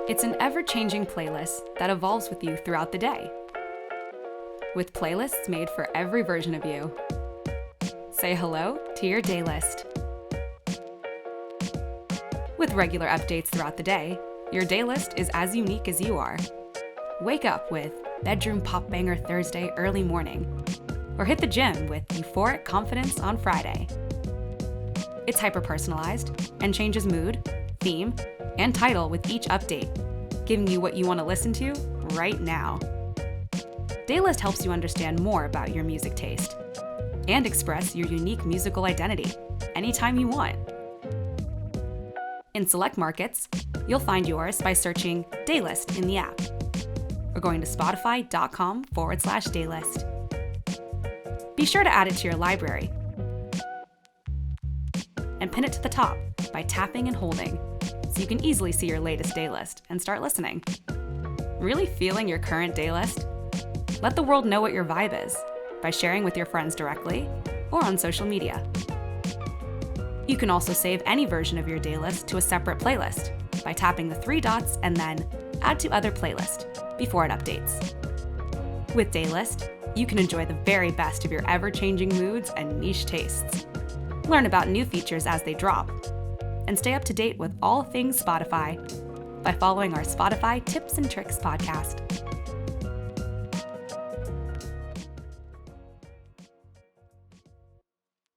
It's an ever-changing playlist that evolves with you throughout the day, with playlists made for every version of you. Say hello to your daylist. With regular updates throughout the day, your daylist is as unique as you are. Wake up with Bedroom Pop Banger Thursday early morning, or hit the gym with Euphoric Confidence on Friday. It's hyper-personalized and changes mood, theme, and title with each update, giving you what you want to listen to right now. Daylist helps you understand more about your music taste and express your unique musical identity anytime you want. In select markets, you'll find yours by searching Daylist in the app or going to spotify.com/daylist. Be sure to add it to your library and pin it to the top by tapping and holding so you can easily see your latest daylist and start listening. Really feeling your current daylist? Let the world know what your vibe is by sharing with your friends directly or on social media. You can also save any version of your daylist to a separate playlist by tapping the 3 dots and then Add to Other Playlist before it updates. With Daylist, you can enjoy the very best of your ever-changing moods and niche tastes. Learn about new features as they drop, and stay up to date with all things Spotify by following our Spotify Tips and Tricks podcast.